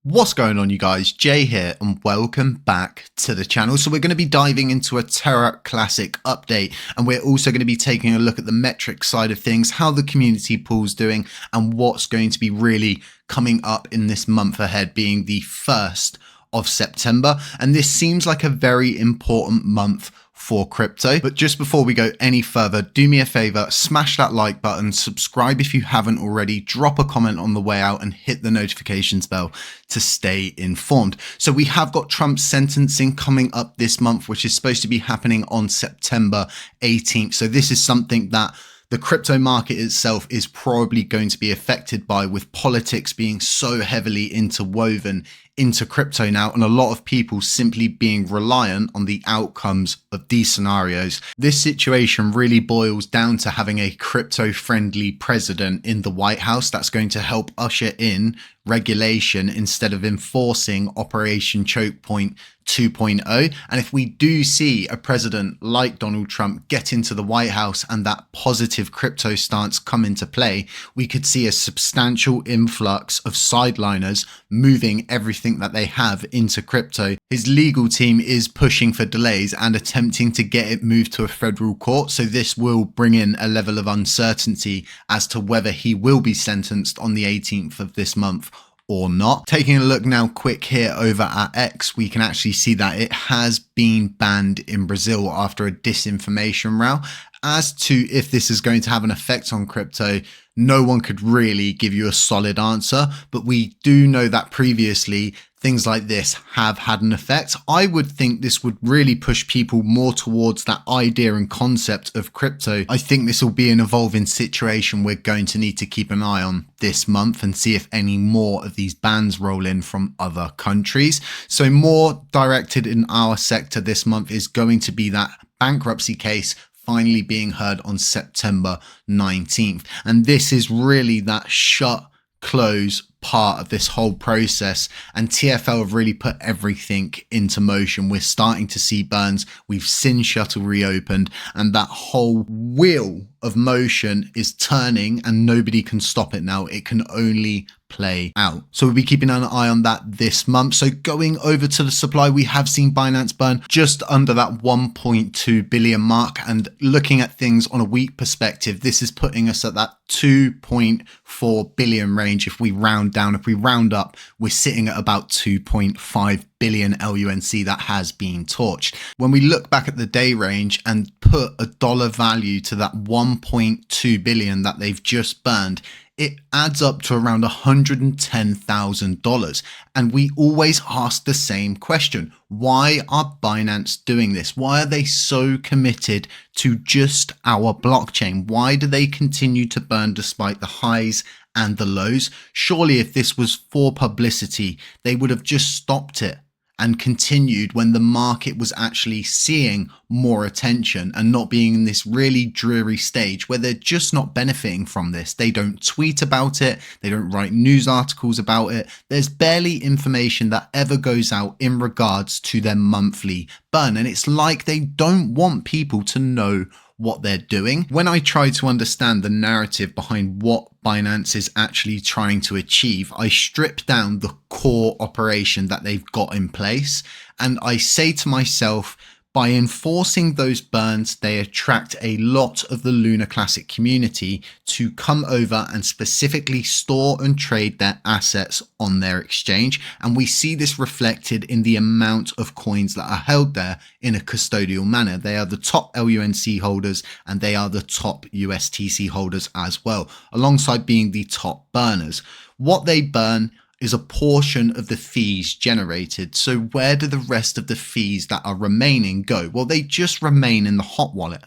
What's going on, you guys? Jay here and welcome back to the channel. So we're going to be diving into a Terra Classic update, and we're also going to be taking a look at the metric side of things, how the community pool's doing, and what's going to be really coming up in this month ahead, being the 1st of September. And this seems like a very important month for crypto. But just before we go any further, do me a favor, smash that like button, subscribe if you haven't already, drop a comment on the way out and hit the notifications bell to stay informed. So we have got Trump's sentencing coming up this month, which is supposed to be happening on September 18th. So this is something that the crypto market itself is probably going to be affected by, with politics being so heavily interwoven into crypto now, and a lot of people simply being reliant on the outcomes of these scenarios. This situation really boils down to having a crypto-friendly president in the White House that's going to help usher in regulation instead of enforcing Operation Choke Point 2.0. And if we do see a president like Donald Trump get into the White House and that positive crypto stance come into play, we could see a substantial influx of sideliners moving everything that they have into crypto. His legal team is pushing for delays and attempting to get it moved to a federal court. So this will bring in a level of uncertainty as to whether he will be sentenced on the 18th of this month or not. Taking a look now quick here over at X, we can actually see that it has been banned in Brazil after a disinformation row. As to if this is going to have an effect on crypto, no one could really give you a solid answer, but we do know that previously things like this have had an effect. I would think this would really push people more towards that idea and concept of crypto. I think this will be an evolving situation we're going to need to keep an eye on this month and see if any more of these bans roll in from other countries. So more directed in our sector this month is going to be that bankruptcy case finally being heard on September 19th. And this is really that shut close part of this whole process, and TFL have really put everything into motion. We're starting to see burns, we've seen Shuttle reopened, and that whole wheel of motion is turning and nobody can stop it now. It can only play out. So we'll be keeping an eye on that this month. So going over to the supply, we have seen Binance burn just under that 1.2 billion mark, and looking at things on a week perspective, this is putting us at that 2.4 billion range. If we round down, if we round up, we're sitting at about 2.5 billion LUNC that has been torched. When we look back at the day range and put a dollar value to that 1.2 billion that they've just burned, it adds up to around $110,000. And we always ask the same question. Why are Binance doing this? Why are they so committed to just our blockchain? Why do they continue to burn despite the highs and the lows? Surely if this was for publicity, they would have just stopped it and continued when the market was actually seeing more attention and not being in this really dreary stage where they're just not benefiting from this. They don't tweet about it. They don't write news articles about it. There's barely information that ever goes out in regards to their monthly burn. And it's like they don't want people to know what they're doing. When I try to understand the narrative behind what Binance is actually trying to achieve, I strip down the core operation that they've got in place, and I say to myself, by enforcing those burns, they attract a lot of the Lunar Classic community to come over and specifically store and trade their assets on their exchange. And we see this reflected in the amount of coins that are held there in a custodial manner. They are the top LUNC holders and they are the top USTC holders as well, alongside being the top burners. What they burn is a portion of the fees generated. So where do the rest of the fees that are remaining go? Well, they just remain in the hot wallet.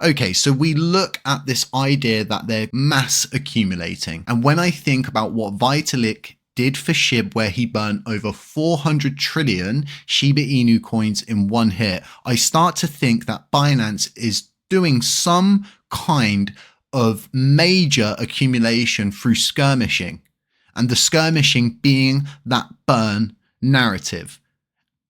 Okay, so we look at this idea that they're mass accumulating. And when I think about what Vitalik did for SHIB, where he burned over 400 trillion Shiba Inu coins in one hit, I start to think that Binance is doing some kind of major accumulation through skirmishing. And the skirmishing being that burn narrative.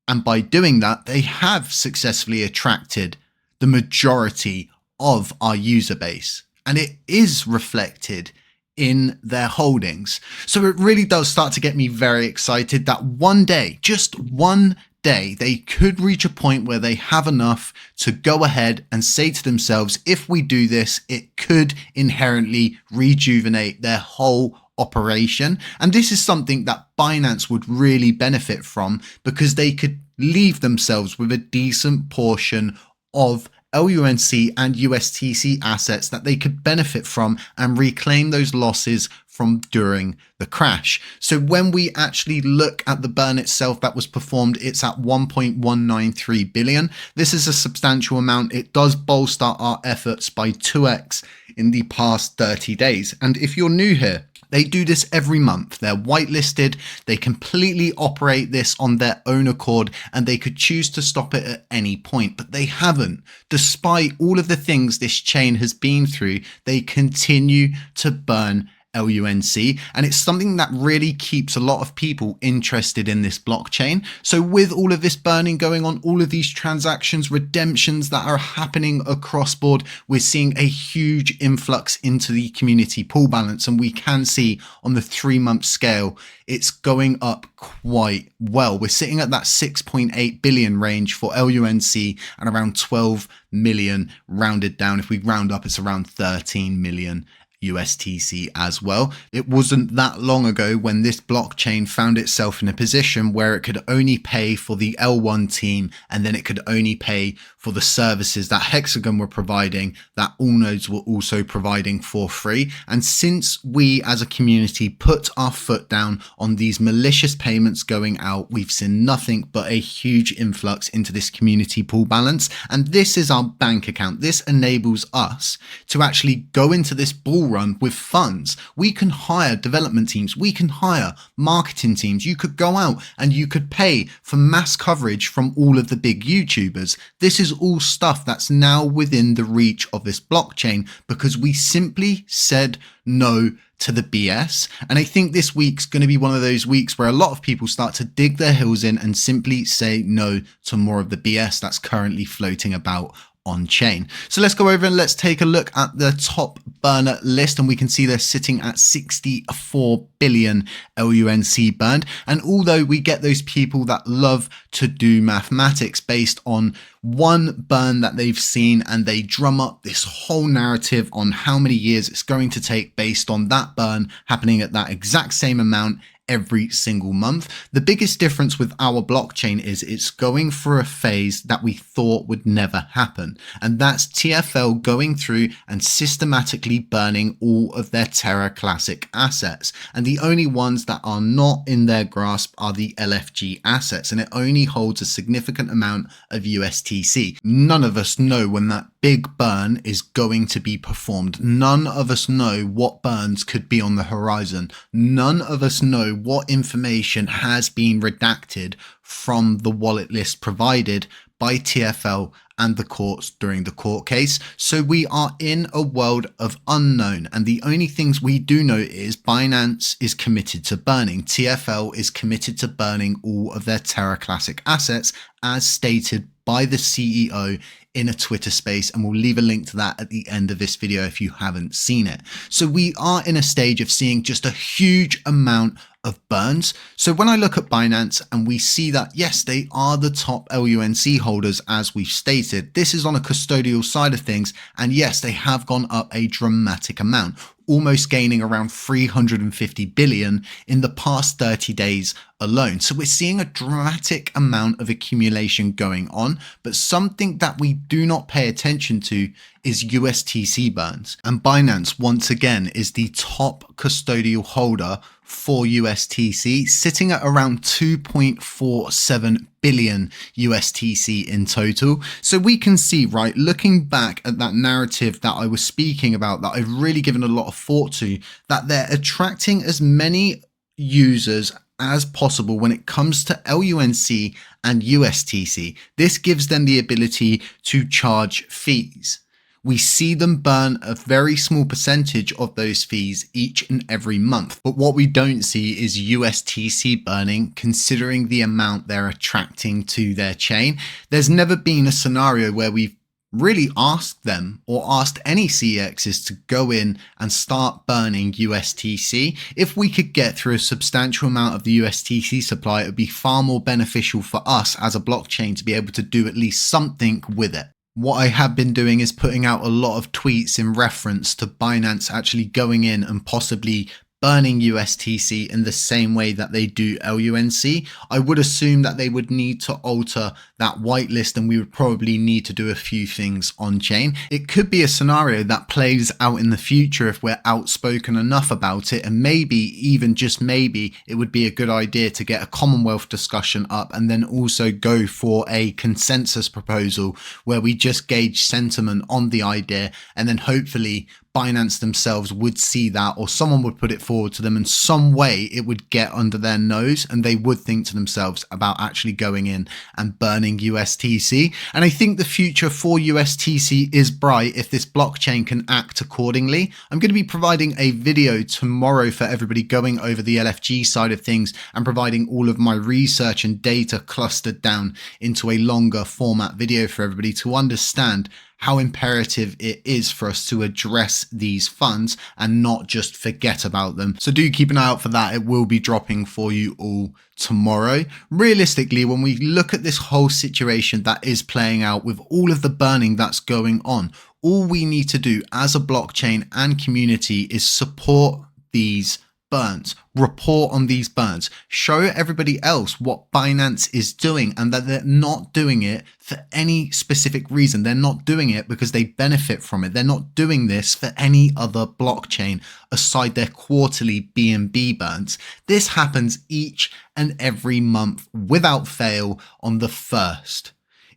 And by doing that, they have successfully attracted the majority of our user base. And it is reflected in their holdings. So it really does start to get me very excited that one day, just one day, they could reach a point where they have enough to go ahead and say to themselves, if we do this, it could inherently rejuvenate their whole operation. And this is something that Binance would really benefit from, because they could leave themselves with a decent portion of LUNC and USTC assets that they could benefit from and reclaim those losses from during the crash. So when we actually look at the burn itself that was performed, it's at 1.193 billion. This is a substantial amount. It does bolster our efforts by 2x in the past 30 days. And if you're new here, they do this every month. They're whitelisted. They completely operate this on their own accord, and they could choose to stop it at any point, but they haven't. Despite all of the things this chain has been through, they continue to burn LUNC, and it's something that really keeps a lot of people interested in this blockchain. So with all of this burning going on, all of these transactions, redemptions that are happening across board, we're seeing a huge influx into the community pool balance, and we can see on the 3-month scale it's going up quite well. We're sitting at that 6.8 billion range for LUNC and around 12 million rounded down. If we round up, it's around 13 million USTC as well. It wasn't that long ago when this blockchain found itself in a position where it could only pay for the L1 team, and then it could only pay for the services that Hexagon were providing, that all nodes were also providing for free. And since we as a community put our foot down on these malicious payments going out, we've seen nothing but a huge influx into this community pool balance. And this is our bank account. This enables us to actually go into this bull run with funds. We can hire development teams. We can hire marketing teams. You could go out and you could pay for mass coverage from all of the big YouTubers. This is all stuff that's now within the reach of this blockchain because we simply said no to the BS. And I think this week's going to be one of those weeks where a lot of people start to dig their heels in and simply say no to more of the BS that's currently floating about on chain. So let's go over and let's take a look at the top burner list, and we can see they're sitting at 64 billion LUNC burned. And although we get those people that love to do mathematics based on one burn that they've seen, and they drum up this whole narrative on how many years it's going to take based on that burn happening at that exact same amount every single month. The biggest difference with our blockchain is it's going through a phase that we thought would never happen. And that's TFL going through and systematically burning all of their Terra Classic assets. And the only ones that are not in their grasp are the LFG assets. And it only holds a significant amount of USTC. None of us know when that big burn is going to be performed. None of us know what burns could be on the horizon. None of us know what information has been redacted from the wallet list provided by TFL and the courts during the court case. So we are in a world of unknown, and the only things we do know is Binance is committed to burning. TFL is committed to burning all of their Terra Classic assets as stated by the CEO in a Twitter space, and we'll leave a link to that at the end of this video if you haven't seen it. So we are in a stage of seeing just a huge amount of burns. So when I look at Binance and we see that, yes, they are the top LUNC holders, as we've stated, this is on a custodial side of things. And yes, they have gone up a dramatic amount, almost gaining around 350 billion in the past 30 days alone. So we're seeing a dramatic amount of accumulation going on, but something that we do not pay attention to is USTC burns. And Binance, once again, is the top custodial holder for USTC, sitting at around 2.47 billion USTC in total. So we can see, right, looking back at that narrative that I was speaking about, that I've really given a lot of thought to, that they're attracting as many users as possible when it comes to LUNC and USTC. This gives them the ability to charge fees. We see them burn a very small percentage of those fees each and every month. But what we don't see is USTC burning, considering the amount they're attracting to their chain. There's never been a scenario where we've really asked them or asked any CEXs to go in and start burning USTC. If we could get through a substantial amount of the USTC supply, it would be far more beneficial for us as a blockchain to be able to do at least something with it. What I have been doing is putting out a lot of tweets in reference to Binance actually going in and possibly burning USTC in the same way that they do LUNC. I would assume that they would need to alter that whitelist, and we would probably need to do a few things on chain. It could be a scenario that plays out in the future if we're outspoken enough about it, and maybe, even just maybe, it would be a good idea to get a Commonwealth discussion up and then also go for a consensus proposal where we just gauge sentiment on the idea, and then hopefully Binance themselves would see that, or someone would put it forward to them in some way. It would get under their nose and they would think to themselves about actually going in and burning USTC. And I think the future for USTC is bright if this blockchain can act accordingly. I'm going to be providing a video tomorrow for everybody going over the LFG side of things and providing all of my research and data clustered down into a longer format video for everybody to understand how imperative it is for us to address these funds and not just forget about them. So do keep an eye out for that. It will be dropping for you all tomorrow. Realistically, when we look at this whole situation that is playing out with all of the burning that's going on, all we need to do as a blockchain and community is support these burns, report on these burns, show everybody else what Binance is doing and that they're not doing it for any specific reason. They're not doing it because they benefit from it. They're not doing this for any other blockchain aside their quarterly BNB burns. This happens each and every month without fail on the 1st.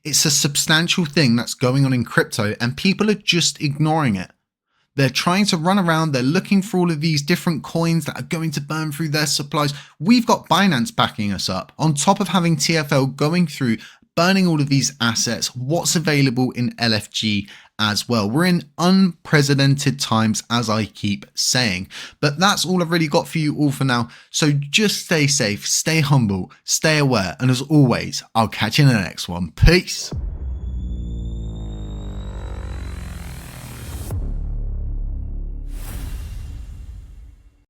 It's a substantial thing that's going on in crypto and people are just ignoring it. They're trying to run around. They're looking for all of these different coins that are going to burn through their supplies. We've got Binance backing us up on top of having TFL going through burning all of these assets, what's available in LFG as well. We're in unprecedented times, as I keep saying, but that's all I've really got for you all for now. So just stay safe, stay humble, stay aware. And as always, I'll catch you in the next one. Peace.